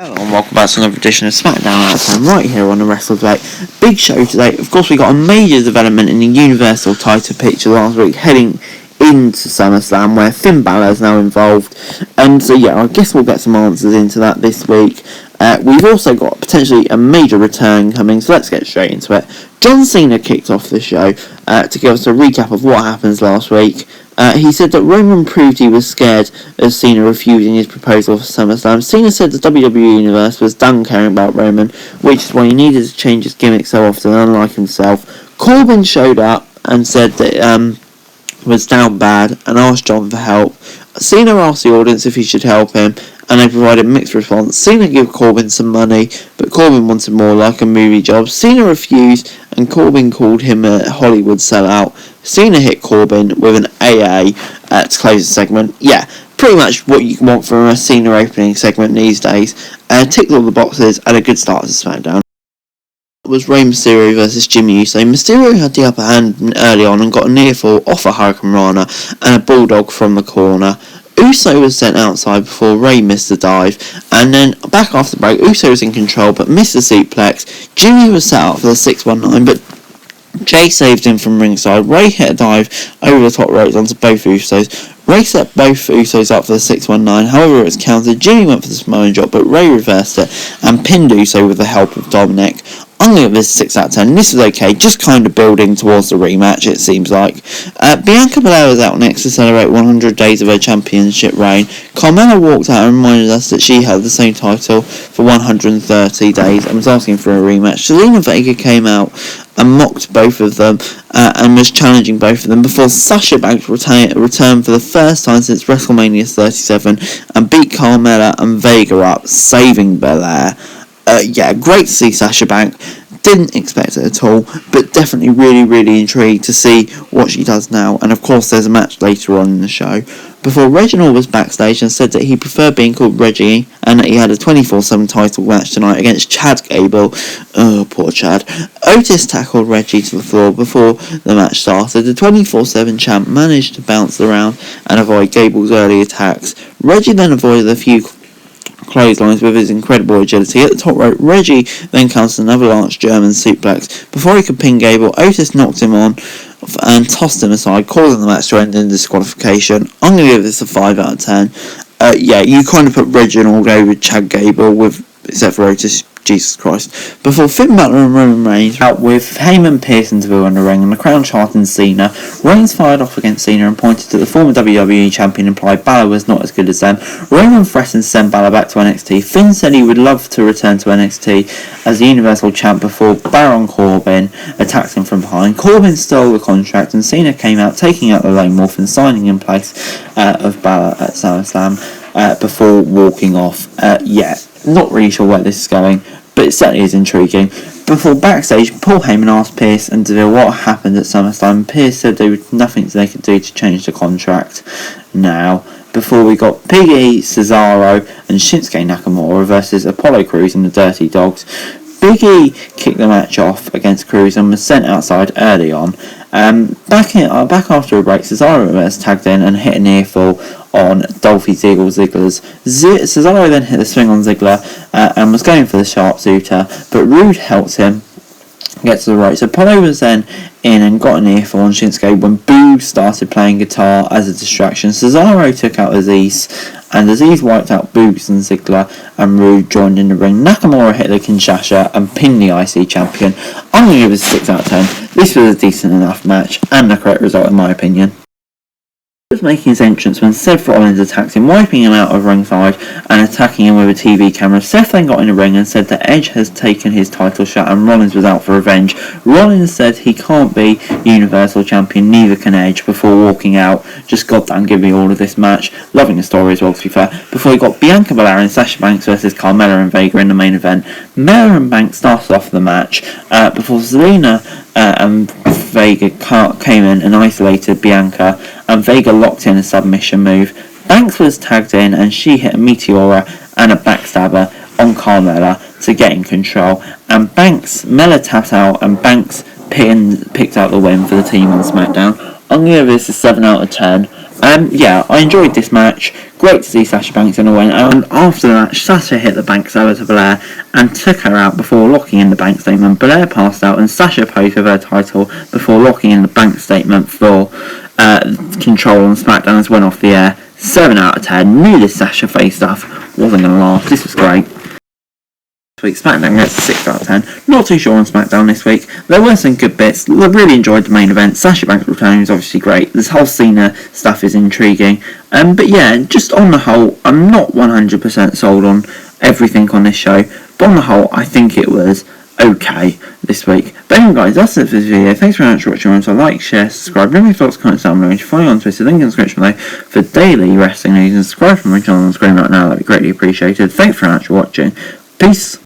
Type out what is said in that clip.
Hello and welcome back to another edition of Smackdown Out. I'm right here on the Wrestle Debate. Big show today. Of course, we got a major development in the Universal title picture last week, heading into SummerSlam, where Finn Balor is now involved. So I guess we'll get some answers into that this week. We've also got potentially a major return coming, so let's get straight into it. John Cena kicked off the show to give us a recap of what happened last week. He said that Roman proved he was scared of Cena refusing his proposal for SummerSlam. Cena said the WWE Universe was done caring about Roman, which is why he needed to change his gimmick so often, unlike himself. Corbin showed up and said that was down bad and asked John for help. Cena asked the audience if he should help him, and they provided a mixed response. Cena gave Corbin some money, but Corbin wanted more, like a movie job. Cena refused, and Corbin called him a Hollywood sellout. Cena hit Corbin with an AA to close the segment. Yeah, pretty much what you want from a Cena opening segment these days. Ticked all the boxes and a good start to SmackDown. It was Rey Mysterio versus Jimmy Uso. Mysterio had the upper hand early on and got a near fall off a Hurricane Rana and a Bulldog from the corner. Uso was sent outside before Rey missed the dive, and then back after the break, Uso was in control but missed the suplex. Jimmy was set up for the 619, but Jay saved him from ringside. Rey hit a dive over the top ropes onto both Usos. Rey set both Usos up for the 619, however it was countered. Jimmy went for the Samoan drop, but Rey reversed it and pinned Uso with the help of Dominic. I'm going to give this 6 out of 10. This is okay, just kind of building towards the rematch, it seems like. Bianca Belair was out next to celebrate 100 days of her championship reign. Carmella walked out and reminded us that she held the same title for 130 days and was asking for a rematch. Zelina Vega came out and mocked both of them and was challenging both of them before Sasha Banks returned for the first time since WrestleMania 37 and beat Carmella and Vega up, saving Belair. Great to see Sasha Banks. Didn't expect it at all, but definitely really intrigued to see what she does now. And of course there's a match later on in the show. Before Reginald was backstage and said that he preferred being called Reggie and that he had a 24/7 title match tonight against Chad Gable. Oh, poor Chad. Otis tackled Reggie to the floor before the match started. The 24/7 champ managed to bounce around and avoid Gable's early attacks. Reggie then avoided a few clotheslines with his incredible agility. At the top rope, Reggie then countered another large German suplex. Before he could pin Gable, Otis knocked him on and tossed him aside, causing the match to end in disqualification. I'm going to give this a 5 out of 10. You kind of put Reginald over Chad Gable, except for Otis. Jesus Christ. Before Finn Balor and Roman Reigns out with Heyman, Pierce and Deville in the ring and the crown charting Cena, Reigns fired off against Cena and pointed to the former WWE champion, implied Balor was not as good as them. Roman threatened to send Balor back to NXT. Finn said he would love to return to NXT as the Universal Champ before Baron Corbin attacked him from behind. Corbin stole the contract and Cena came out taking out the Lone Wolf and signing in place of Balor at SummerSlam before walking off. Not really sure where this is going, but it certainly is intriguing. Before backstage, Paul Heyman asked Pierce and Deville what happened at SummerSlam. Pierce said there was nothing they could do to change the contract now. Before we got Big E, Cesaro and Shinsuke Nakamura versus Apollo Crews and the Dirty Dogs. Big E kicked the match off against Crews and was sent outside early on. Back after a break, Cesaro was tagged in and hit a near fall on Dolph Ziggler's. Cesaro then hit the swing on Ziggler and was going for the sharpshooter, but Rude helped him get to the ropes. Apollo was then in and got an earful on Shinsuke when Boo started playing guitar as a distraction. Cesaro took out Aziz, and Aziz wiped out Boogs and Ziggler, and Rude joined in the ring. Nakamura hit the Kinshasa and pinned the IC champion. I'm going to give it a 6 out of 10. This was a decent enough match and the correct result in my opinion. He was making his entrance when Seth Rollins attacked him, wiping him out of ringside and attacking him with a TV camera. Seth then got in the ring and said that Edge has taken his title shot and Rollins was out for revenge. Rollins said he can't be Universal Champion, neither can Edge, before walking out. Just goddamn give me all of this match. Loving the story as well, to be fair. Before he got Bianca Belair and Sasha Banks versus Carmella and Vega in the main event. Mella and Banks started off the match before Zelina and Vega came in and isolated Bianca, and Vega locked in a submission move. Banks was tagged in and she hit a Meteora and a backstabber on Carmella to get in control, and Mella tapped out and Banks picked out the win for the team on SmackDown. I'm going to give this a 7 out of 10. I enjoyed this match. Great to see Sasha Banks in a win, and after the match, Sasha hit the Banks over to Belair and took her out before locking in the Banks statement. Belair passed out and Sasha posed with her title before locking in the Banks statement for control on SmackDown as went off the air. 7 out of 10. Knew this Sasha face stuff wasn't going to last. This was great. This week SmackDown gets a 6 out of 10. Not too sure on SmackDown this week. There were some good bits. I really enjoyed the main event. Sasha Banks returning is obviously great. This whole Cena stuff is intriguing. But yeah, just on the whole, I'm not 100% sold on everything on this show. But on the whole, I think it was okay this week. But anyway guys, that's it for this video. Thanks very much for watching. So like, share, subscribe, leave your thoughts, comments down below. Follow me on Twitter, link in the description below for daily wrestling news, and subscribe from my channel on the screen right now. That'd be greatly appreciated. Thanks very much for watching. Peace.